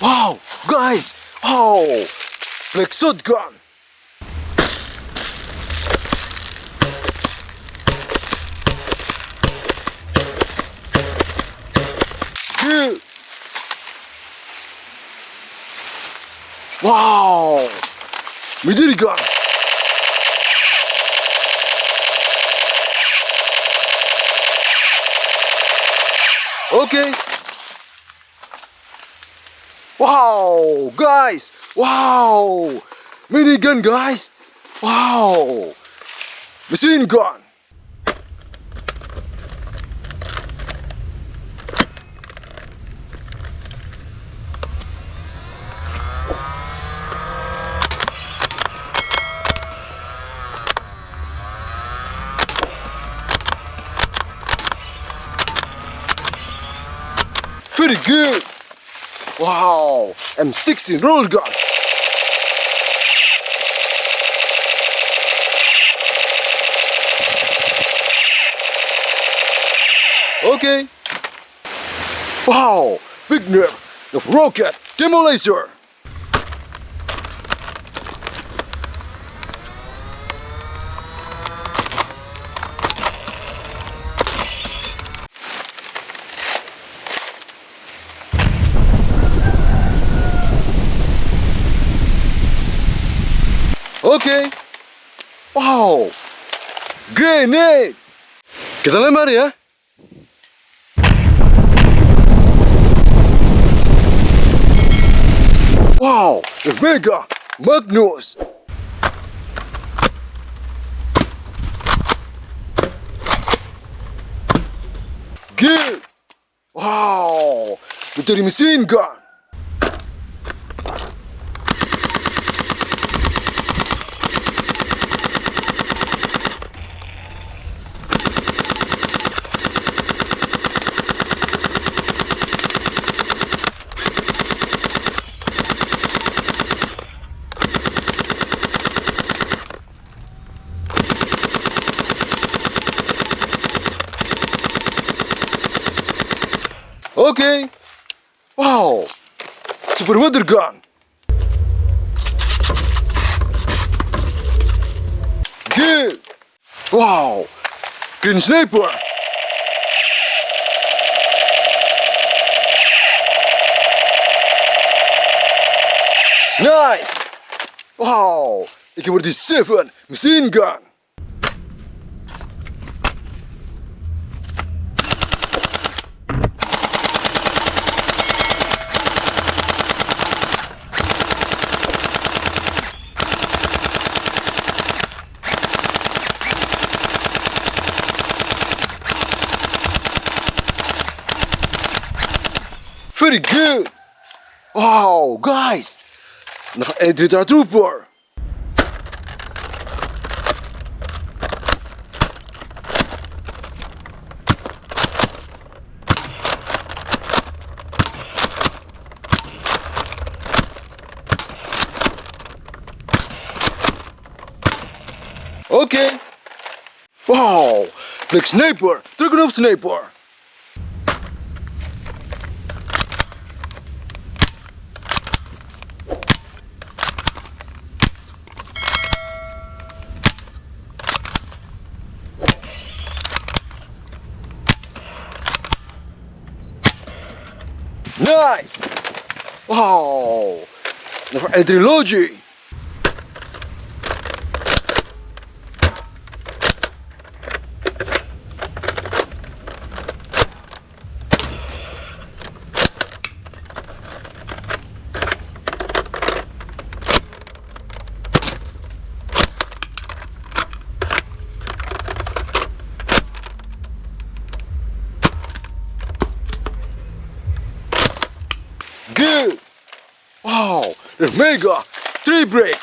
Wow, guys! Wow! Like shotgun! Good! Wow! Military gun! Okay! Wow, guys! Wow! Minigun, guys! Wow! Machine gun! Very good! Wow! M16 roll gun! Okay! Wow! Big NERF! The rocket! Demo laser! Okay! Wow! Grenade! Kita lempar ya! Wow! The Mega Magnus! Good! Wow! Military machine gun! Okay! Wow! Super water gun! Good! Wow! Green sniper! Nice! Wow! AK47 machine gun! Very good! Wow, guys! Naka-edit trooper! Okay! Wow! Black sniper! Dragon of sniper! Nice! Wow! Number trilogy! Good! Wow! The Mega 3 break!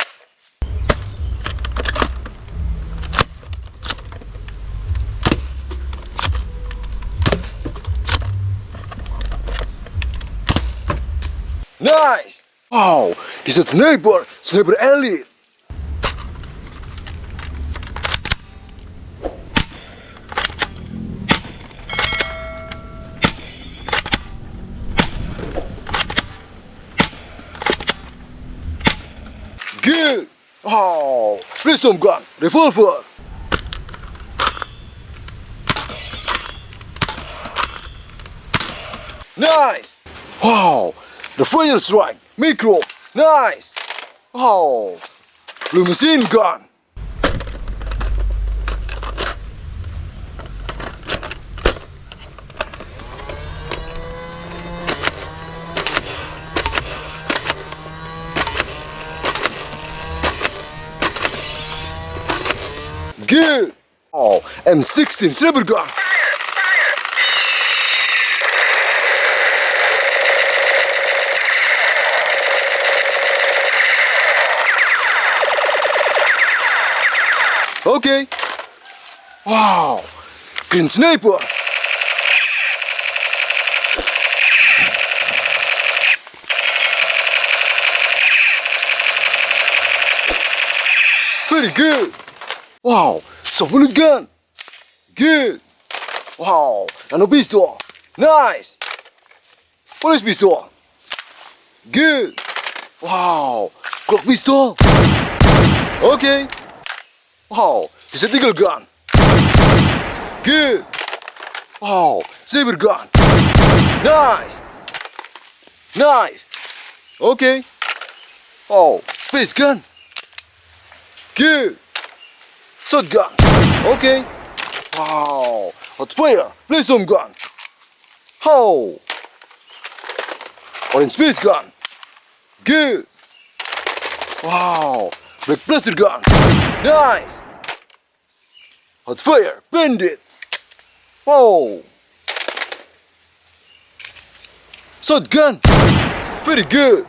Nice! Wow! This is Sniper Elite! Good. Oh, pistol gun, revolver. Nice. Wow, the fire strike, micro. Nice. Oh, blue machine gun. Good. Oh, M16 sniper gun. Okay. Wow, green sniper. Very good. Wow, so bullet gun. Good. Wow, nano pistol. Nice. Police pistol. Good. Wow, clock pistol. Okay. Wow, it's a deagle gun. Good. Wow, saber gun. Nice. Nice. Okay. Oh, space gun. Good. Shotgun. Okay. Wow. Hot fire. Plasma gun. How? Orange space gun. Good. Wow. Black blaster gun. Nice. Hot fire. Bandit. Wow. Shotgun. Very good.